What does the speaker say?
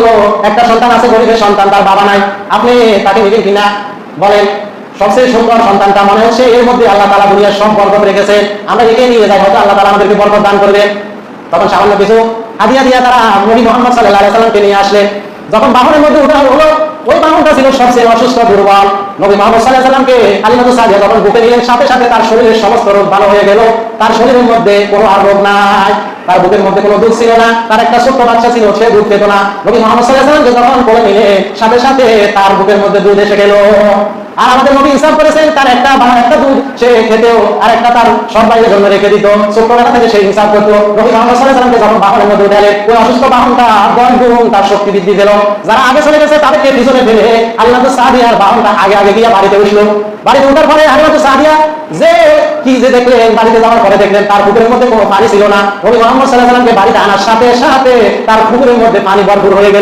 হলো একটা সন্তান আছে, গরিবের সন্তান, তার বাবা নাই, আপনি তাকে নিবেন কিনা? বলেন। সবচেয়ে সুন্দর সন্তানটা মনে হচ্ছে এর মধ্যে আল্লাহ তাআলা দুনিয়ার সব বরকত রেখেছে, আমরা একে নিয়ে যাই, হয়তো আল্লাহ তাআলা আমাদেরকে বরকত দান করবেন। তখন সামান্য কিছু হাদিয়া দিয়া তারা নবী মুহাম্মদ সাল্লাল্লাহু আলাইহি সাল্লামকে নিয়ে আসলেন। যখন বাহনের মধ্যে উঠা হলো, ওই বাহনটা ছিল সবচেয়ে অসুস্থ, দুর্বল। নবী মুহাম্মদ সাল্লাল্লাহু আলাইহি সাল্লামকে হালিমাতু সাদিয়া যখন বুকে নিলেন, সাথে সাথে তার শরীরের সমস্ত রোগ ভালো হয়ে গেল। তার শরীরের মধ্যে কোনো আর রোগ নাই, তার বুকের মধ্যে কোনো দুধ ছিল না, তার একটা ছোট্ট বাচ্চা ছিল, সে দুধ পেত না। নবী মুহাম্মদ সাল্লাল্লাহু আলাইহি সাল্লামকে যখন কোলে নিলেন, সাথে সাথে তার বুকের মধ্যে দুধ এসে গেল। আর আমাদের নবী ইনসাফ করেছেন, তার একটা দুধ সে খেতেও, আর একটা তার সব বাইরের জন্য রেখে দিত, ছোট্টবেলা থেকে সে ইনসাফ করতো। নবী মুহাম্মদ সাল্লাল্লাহু আলাইহি সাল্লামকে যখন বাহনের মধ্যে উঠালেন, ওই অসুস্থ বাহনটা 10 গুণ তার শক্তি বৃদ্ধি পেল। যারা আগে চলে গেছে তাদেরকে পিছনে ফেলে হালিমাতু সাদিয়ার বাহনটা আগে আগে গিয়ে বাড়িতে উঠলো। বাড়িতে ওঠার পরে হালিমাতু সাদিয়া যে দেখলেন, বাড়িতে যাওয়ার পরে দেখলেন তার পুকুরের মধ্যে কোনো পানি ছিল না। নবী মুহাম্মদ সাল্লাল্লাহু আলাইহি সাল্লামকে বাড়িতে আনার সাথে সাথে তার পুকুরের মধ্যে পানি ভরপুর হয়ে গেল।